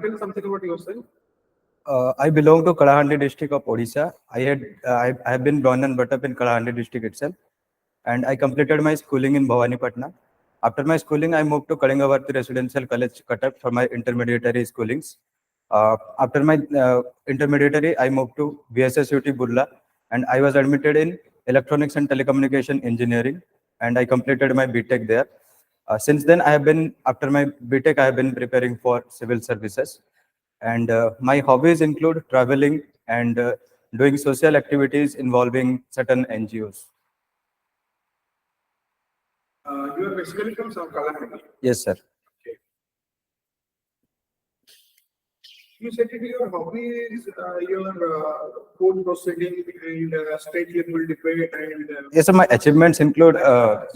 tell something about yourself. I belong to Kalahandi district of Odisha. I have been born and brought up in Kalahandi district itself, and I completed my schooling in Bhawanipatna. After my schooling, I moved to Kalinga Residential College, Cuttack for my intermediary schoolings. After my intermediary, I moved to VSSUT Burla, and I was admitted in Electronics and Telecommunication Engineering, and I completed my BTech there. Since then, after my BTech, I have been preparing for civil services. And my hobbies include traveling and doing social activities involving certain NGOs. You are basically from Kalahandi. Yes, sir. Okay. You said that your hobby is your court proceeding and state level debate and. Yes, sir. My achievements include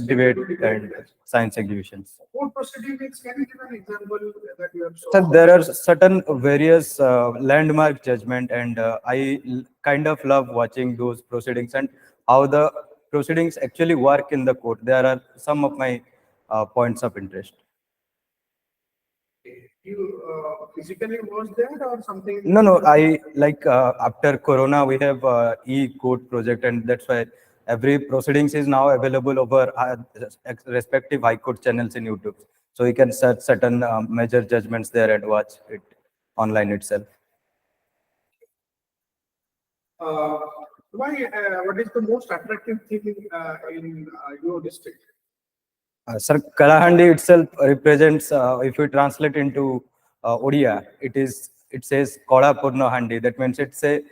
debate and science exhibitions. Court proceedings, can you give an example that you have Sir, there are certain various landmark judgment, and I kind of love watching those proceedings and how the proceedings actually work in the court. There are some of my points of interest. You physically was there or something? No. I like after Corona, we have e-court project, and that's why every proceedings is now available over respective high court channels in YouTube. So you can search certain major judgments there and watch it online itself. What is the most attractive thing in your district? Sir, Kalahandi itself represents, if we translate into Odia, it says Koda Purno Handi. That means it's a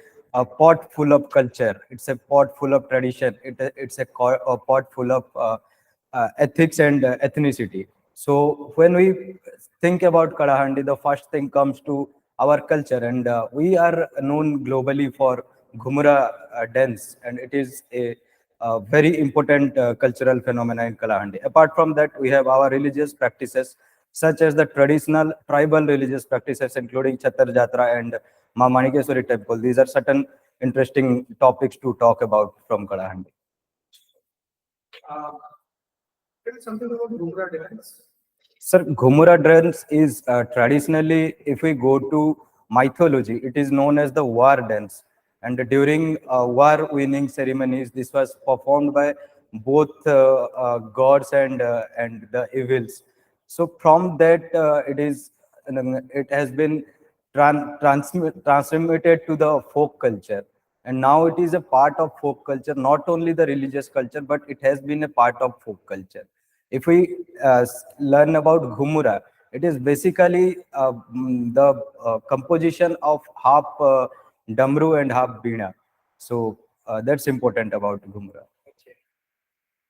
pot full of culture. It's a pot full of tradition. It's a pot full of ethics and ethnicity. So when we think about Kalahandi, the first thing comes to our culture, and we are known globally for Ghumura dance, and it is a very important cultural phenomena in Kalahandi. Apart from that, we have our religious practices, such as the traditional tribal religious practices, including Chatar Jatra and Ma Manikeswari temple. These are certain interesting topics to talk about from Kalahandi. Tell something about Ghumra dance. Sir, Ghumura dance is traditionally, if we go to mythology, it is known as the war dance. And during war-winning ceremonies, this was performed by both gods and the evils. So from that, it has been transmitted to the folk culture, and now it is a part of folk culture, not only the religious culture, but it has been a part of folk culture. If we learn about Ghumura, it is basically the composition of half Damru and half Bina. So that's important about Ghumura. Okay.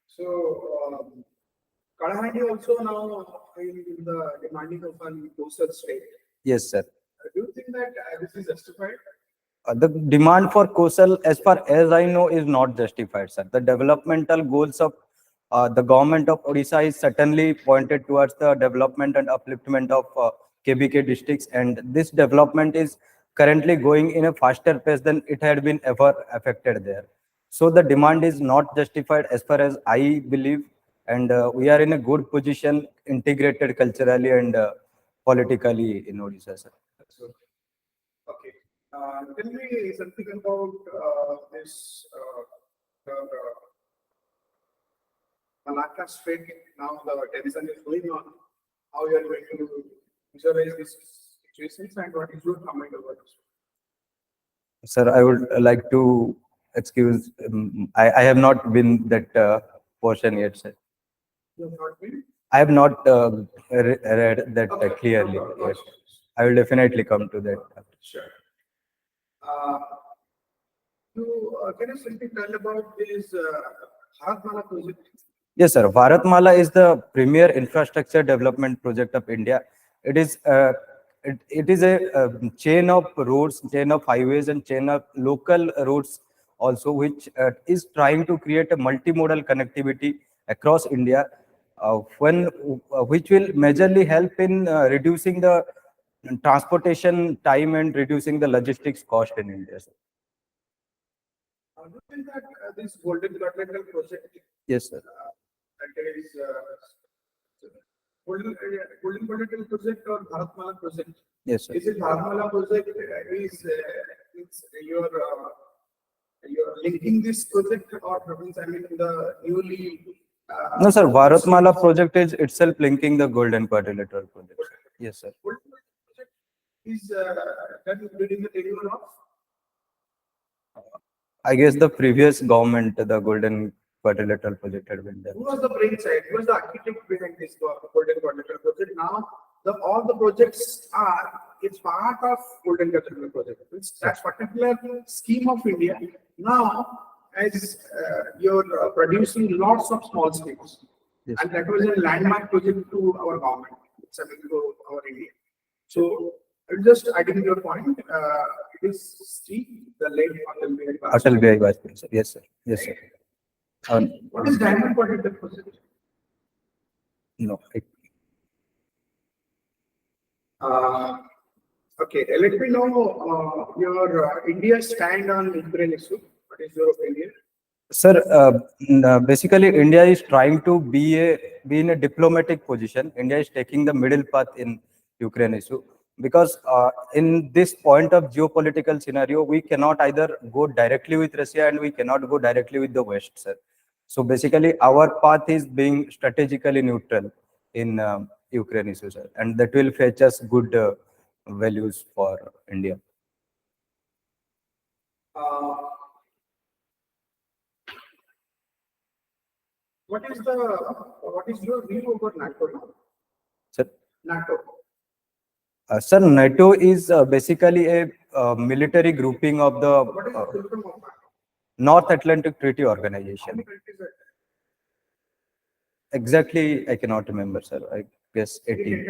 So Kalahandi also now in the demanding of an coastal state. Yes, sir. Do you think that this is justified? The demand for coastal, as far as I know, is not justified, sir. The developmental goals of the government of Odisha is certainly pointed towards the development and upliftment of KBK districts, and this development is currently going in a faster pace than it had been ever affected there. So the demand is not justified as far as I believe, and we are in a good position, integrated culturally and politically in Odisha, sir. Okay. Tell me something about this Malacca Strait. Now the tension is going on. How you are going to visualize these situations and what is your comment over this? Sir, I would like to excuse. I have not been that portion yet, sir. You have not been? I have not read that clearly. Yes. I will definitely come to that. Sure. Can you simply tell about this Bharatmala project? Yes, sir. Bharatmala is the premier infrastructure development project of India. It is a chain of roads, chain of highways, and chain of local roads also, which is trying to create a multimodal connectivity across India, which will majorly help in reducing the transportation time and reducing the logistics cost in India. Sir. Do you think that this Golden Quadrangle project? Yes, sir. That is Golden Political Project or Bharatmala project? Yes, sir. Is it Bharatmala project is you're linking this project or means I mean the newly No, sir. Bharatmala project is itself linking the Golden Quadrilateral project. Yes, sir. Golden Political project is done during the tenure of I guess the previous government, the Golden Quadrilateral project had been done. who was the brainchild? Who was the architect behind this Golden Quadrilateral project? Now all the projects are it's part of Golden Quadrilateral project. It's that particular scheme of India. Now, as you're producing lots of small schemes, Yes. and that was a landmark project to our government. It's I mean, to our India. So, just adding your point, it is Steve, the late Atal Bihari Vajpayee. Atal Bihari Vajpayee, sir. Yes, sir. Yes, sir. What is diamond quadrilateral project? No. Okay, let me know your India's stand on Ukraine issue. What is your opinion? Sir, basically, India is trying to be in a diplomatic position. India is taking the middle path in Ukraine issue because in this point of geopolitical scenario, we cannot either go directly with Russia and we cannot go directly with the West, sir. So basically, our path is being strategically neutral in Ukraine issue, sir, and that will fetch us good values for India. What is your view over NATO now? Sir, NATO. Sir, NATO is basically a military grouping of the What is the fulcrum of NATO? North Atlantic Treaty How Organization. many countries are there? Exactly, I cannot remember, sir. I guess 18.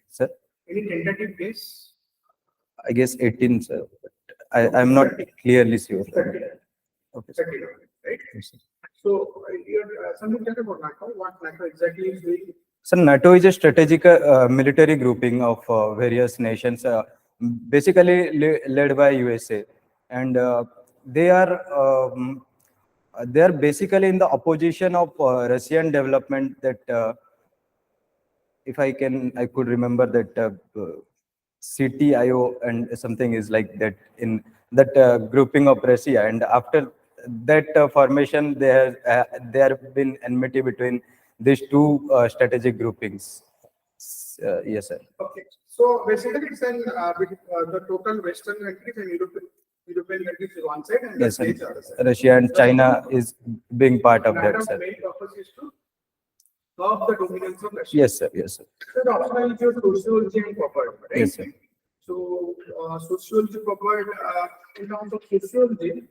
Sir, Any tentative guess? I guess 18, sir. But I'm not clearly sure. 30. Okay, sir. 30, right? Yes, sir. So, you're something tell about NATO. What NATO exactly is doing? So NATO is a strategic military grouping of various nations, basically led by USA, and they are basically in the opposition of Russian development. That if I could remember that CTIO and something is like that in that grouping of Russia, and after that formation, there have been enmity between these two strategic groupings. Yes, sir. Okay. So basically, it's the total Western countries and European countries is one side and Yes, the sir. States are the side. Russia and China is being part of that, NATO's sir. main purpose is to curb the dominance of Russia. Yes, sir. Yes, sir. So the optionality of sociology and property, right? Yes, sir. So sociology property, in terms of sociology,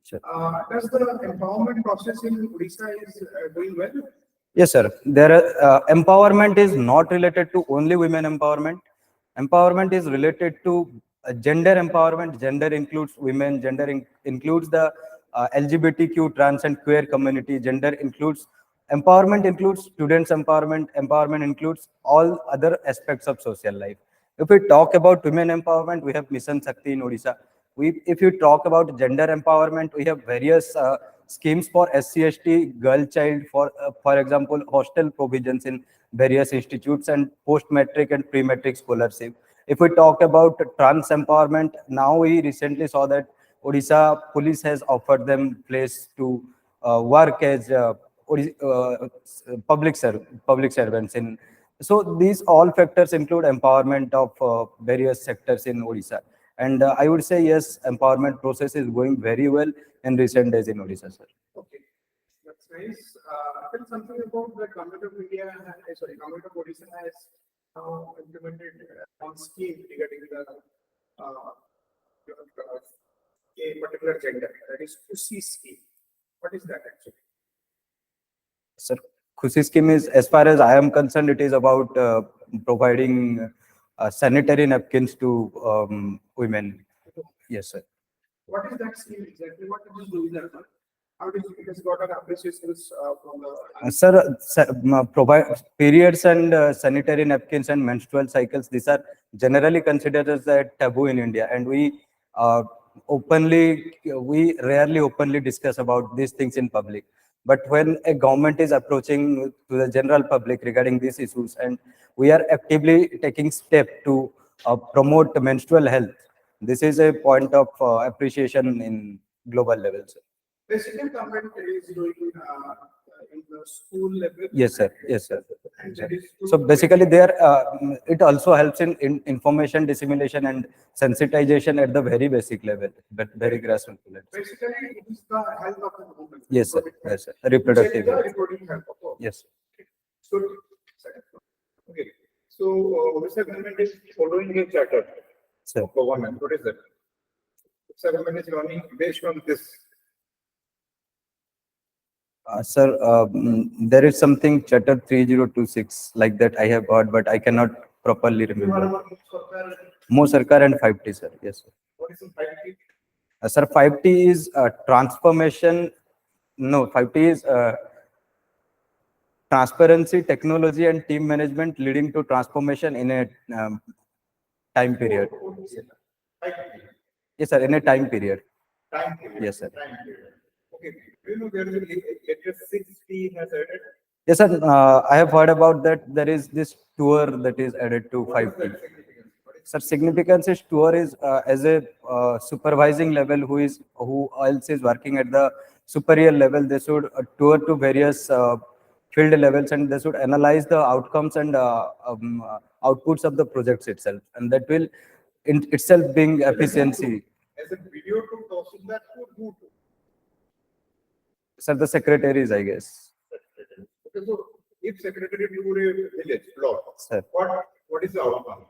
Sure. does the empowerment process in Odisha is doing well? Yes, sir. Empowerment is not related to only women empowerment. Empowerment is related to gender empowerment. Gender includes women. Gender includes the LGBTQ, trans and queer community. Empowerment includes students empowerment. Empowerment includes all other aspects of social life. If we talk about women empowerment, we have Mission Shakti in Odisha. If you talk about gender empowerment, we have various schemes for SC/ST, girl child, for example, hostel provisions in various institutes and post-matric and pre-matric scholarship. If we talk about trans empowerment, now we recently saw that Odisha police has offered them place to work as public servants in. So these all factors include empowerment of various sectors in Odisha. And I would say, yes, empowerment process is going very well in recent days in Odisha, sir. Okay, that's nice. Tell something about the government of India, government of Odisha has now implemented one scheme regarding a particular gender, that is Kusi scheme. What is that actually? Sir, Khushi scheme is, as far as I am concerned, it is about providing sanitary napkins to women. Yes, sir. What is that scheme exactly? What does it do that? How does it has got an appreciation from the Sir, provide periods and sanitary napkins and menstrual cycles. These are generally considered as a taboo in India, and we rarely openly discuss about these things in public. But when a government is approaching to the general public regarding these issues, and we are actively taking step to promote menstrual health, this is a point of appreciation in global levels. Basically, government is doing in the school level. Yes, sir. Yes, sir. And that is So basically, there it also helps in information dissemination and sensitization at the very basic level, but very grassroots level. basically it is the health of the woman. Yes, sir. Yes, sir. Reproductive health. Reproductive health of all. Yes. So, okay. So, Odisha government is following a charter Sir. of government. What is that? Odisha government is running based on this. Sir, there is something Charter 3026 like that I have heard, but I cannot properly remember. Mo Sarkar and 5T, sir. Yes, sir. What is the 5T? Sir, 5T is transformation. No, 5T is transparency, technology, and team management leading to transformation in a time period. 5T. Yes, sir. In a time period. Time period. Yes, sir. Time period. Okay. Do you know there is a latest 6T has added? Yes, sir. I have heard about that. There is this tour that is added to 5T. Sir, significance is tour is as a supervising level who else is working at the superior level. They should tour to various field levels, and they should analyze the outcomes and outputs of the projects itself, and that will in itself being efficiency. As a video to Tahsildar to who to? Sir, the secretaries, I guess. Okay, so if secretary to a village plot, Sir. what is the outcome?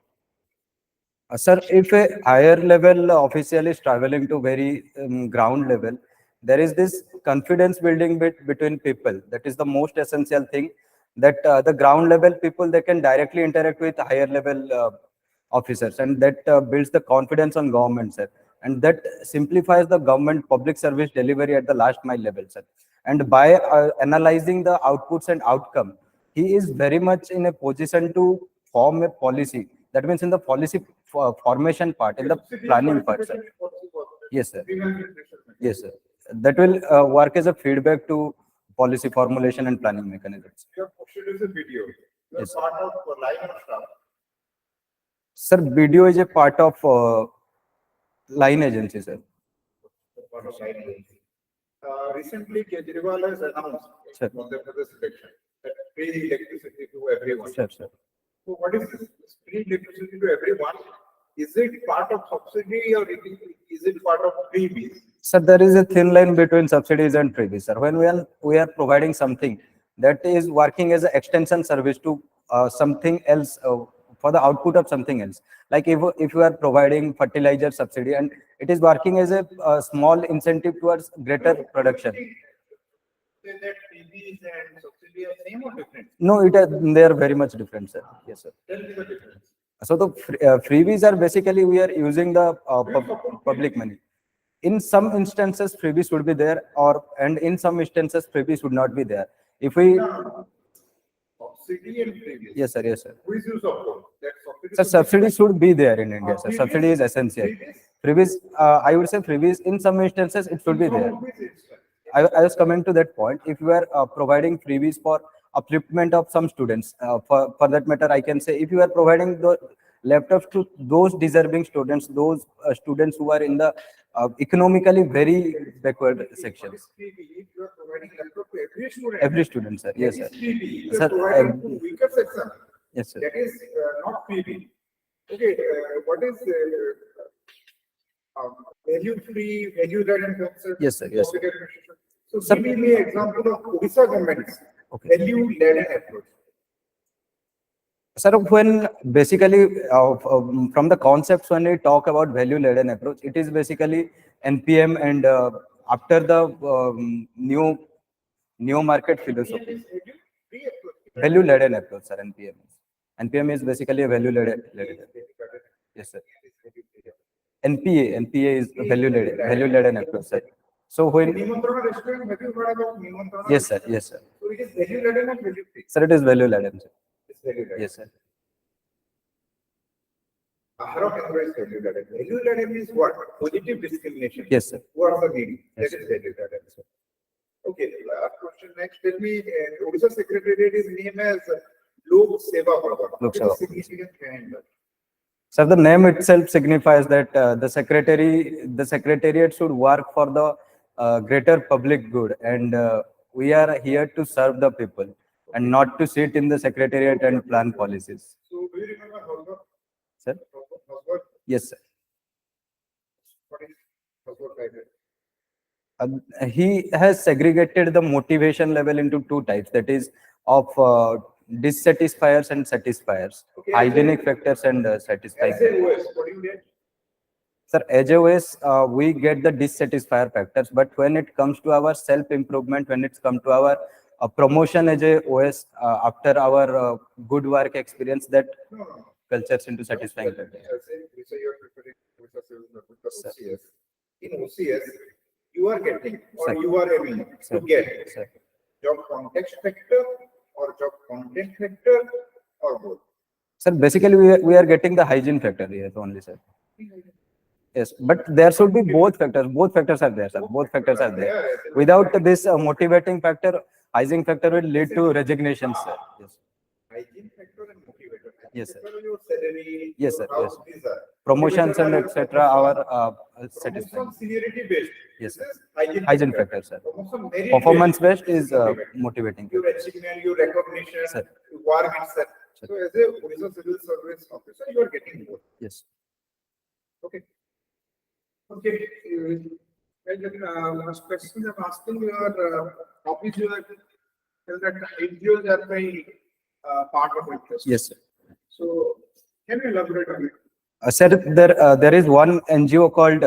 Sir, if a higher level official is traveling to very ground level, there is this confidence building between people. That is the most essential thing, that the ground level people, they can directly interact with higher level officers, and that builds the confidence on government, sir. And that simplifies the government public service delivery at the last mile level, sir. And by analyzing the outputs and outcome, he is very much in a position to form a policy. That means in the policy formation part, in the planning part, sir. Yes, sir. Yes, sir. That will work as a feedback to policy formulation and planning mechanisms. Your question is a video. You are Yes, sir. part of line of staff. Sir, BDO is a part of line agency, sir. Part of line agency. Recently, Kejriwal has announced Sir. on the election that free electricity to everyone. Sir, sir. So what is this free electricity to everyone? Is it part of subsidy or is it part of freebies? Sir, there is a thin line between subsidies and freebies, sir. When we are providing something that is working as an extension service to something else, for the output of something else. Like if you are providing fertilizer subsidy and it is working as a small incentive towards greater production. Say that freebies and subsidy are same or different? No, they are very much different, sir. Yes, sir. Tell me the difference. So the freebies are basically we are using the public money. In some instances, freebies would be there, and in some instances, freebies would not be there. If we Subsidy and freebies. yes, sir. Yes, sir. Who is you support? That subsidy Sir, subsidy should be there in India, sir. Subsidy is essential. Freebies, I would say freebies, in some instances, it should be there. I was coming to that point. If you are providing freebies for upliftment of some students, for that matter, I can say if you are providing the laptops to those deserving students, those students who are in the economically very backward sections. If you are providing laptop to every student. Every student, sir. Yes, sir. If you Sir, are providing to weaker section, yes, sir. that is not freebie. Okay, what is value free, value laden concept? Yes, sir. Yes, sir. So Sir- give me an example of Odisha government's Okay. value laden approach. Sir, when basically from the concepts when we talk about value laden approach, it is basically NPM and after the new market philosophy. Free approach. Value laden approach, sir. NPM is basically a value laden. Yes, sir. NPA is value laden approach, sir. So when Nimantrana restaurant, have you heard about Nimantrana? yes, sir. Yes, sir. So it is value laden or value free? Sir, it is value laden, sir. It's value laden. Yes, sir. Ahara Kendra is value laden. Value laden is what? Positive discrimination. Yes, sir. Who are the needy? Yes, That is value laden. Okay, last question next. Tell me, Odisha Secretariat is named as Lok Seva Bhavan. What is the significance behind that? So the name itself signifies that the secretariat should work for the greater public good, and we are here to serve the people and not to sit in the secretariat and plan policies. So, do you remember Hoswat? Sir? Hoswat? Yes, sir. What is Hoswat like? He has segregated the motivation level into two types, that is of dissatisfiers and satisfiers, Okay, hygienic factors and satisfying As a factors. OS, what do you get? Sir, as OS, we get the dissatisfier factors, but when it comes to our self-improvement, when it's come to our promotion as a OS, after our good work experience, that No. cultures into satisfying factors. So you are preparing OCS. In OCS, you are getting or Sir. you are aiming to get Sir. job context factor or job content factor or both. Sir, basically we are getting the hygiene factor here only, sir. Yes, but there should be both factors. Both factors are there, sir. Both factors are there. Without this motivating factor, hygiene factor will lead to resignation, sir. Yes. Hygiene factor and motivator. Yes, sir. Your salary, Yes, sir. your Yes. house, these are. Promotions and etc. Our satisfying. Promotion seniority based. Yes, This sir. is Hygiene factor, sir. Promotion merit Performance based. based is motivating. Your achievement, your recognition, Sir. your work itself. Sir. So as a Odisha civil service officer, you are getting both. Yes. Okay. Okay. Last question I'm asking your hobbies. You are tell that NGOs are my part of interest. Yes, sir. So can you elaborate on it? Sir, there is one NGO called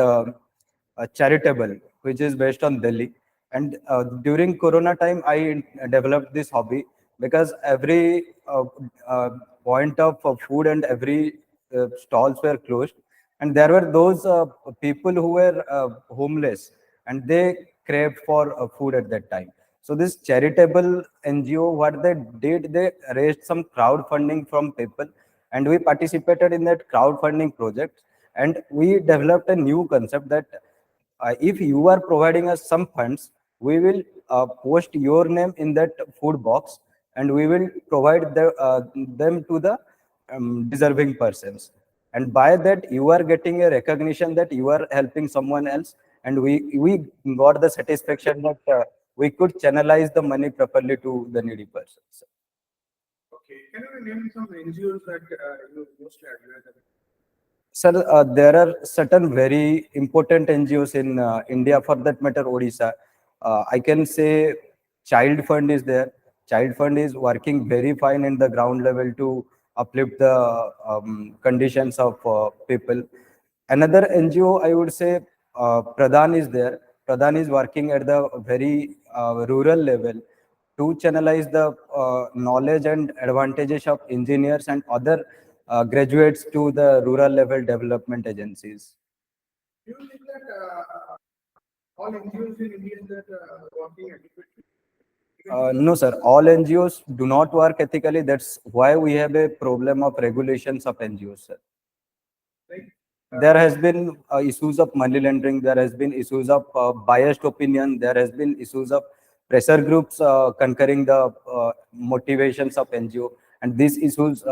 Charitable, which is based on Delhi. And during Corona time, I developed this hobby because every point of food and every stalls were closed. And there were those people who were homeless and they craved for food at that time. So this charitable NGO, what they did, they raised some crowdfunding from people, and we participated in that crowdfunding project. And we developed a new concept that if you are providing us some funds, we will post your name in that food box, and we will provide them to the deserving persons. And by that, you are getting a recognition that you are helping someone else, and we got the satisfaction that we could channelize the money properly to the needy persons. Okay. Can you name some NGOs that you mostly admire? Sir, there are certain very important NGOs in India, for that matter, Odisha. I can say Child Fund is there. Child Fund is working very fine in the ground level to uplift the conditions of people. Another NGO, I would say, Pradhan is there. Pradhan is working at the very rural level to channelize the knowledge and advantages of engineers and other graduates to the rural level development agencies. Do you think that all NGOs in India that working adequately? No, sir. All NGOs do not work ethically. That's why we have a problem of regulations of NGOs, sir. Like, There has been issues of money laundering. There has been issues of biased opinion. There has been issues of pressure groups concurring the motivations of NGO. And these issues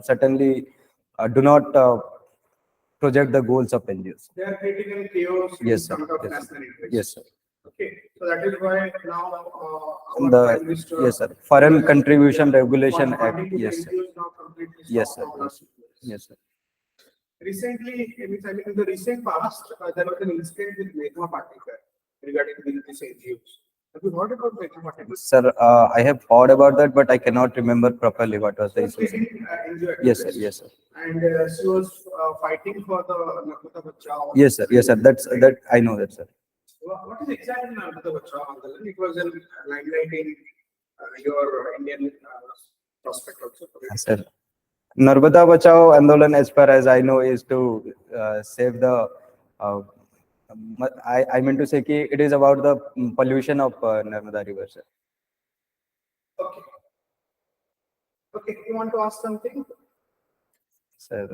certainly do not project the goals of NGOs. they are creating chaos in Yes, sir. front of Yes, national interest. Yes, sir. Okay, so that is why now our The Prime Minister, yes, sir. Foreign Contribution Regulation Act. funding to the Yes, sir. NGOs now completely Yes, stopped sir. from last 2 years. Yes, sir. Recently, in the recent past, there was an incident with Megha Patekar regarding these NGOs. Have you heard about Megha Patekar? Sir, I have heard about that, but I cannot remember properly what was the She was issue. getting NGO Yes, sir. activist, Yes, sir. and she was fighting for the Narmada Bachao. Yes, sir. Yes, sir. That I know that, sir. What is exactly Narmada Bachao Andolan? It was a limelight in your Indian prospect also. Sir, Narmada Bachao Andolan, as far as I know, is to save the. I meant to say ki it is about the pollution of Narmada River, sir. Okay. Okay, you want to ask something? Sir,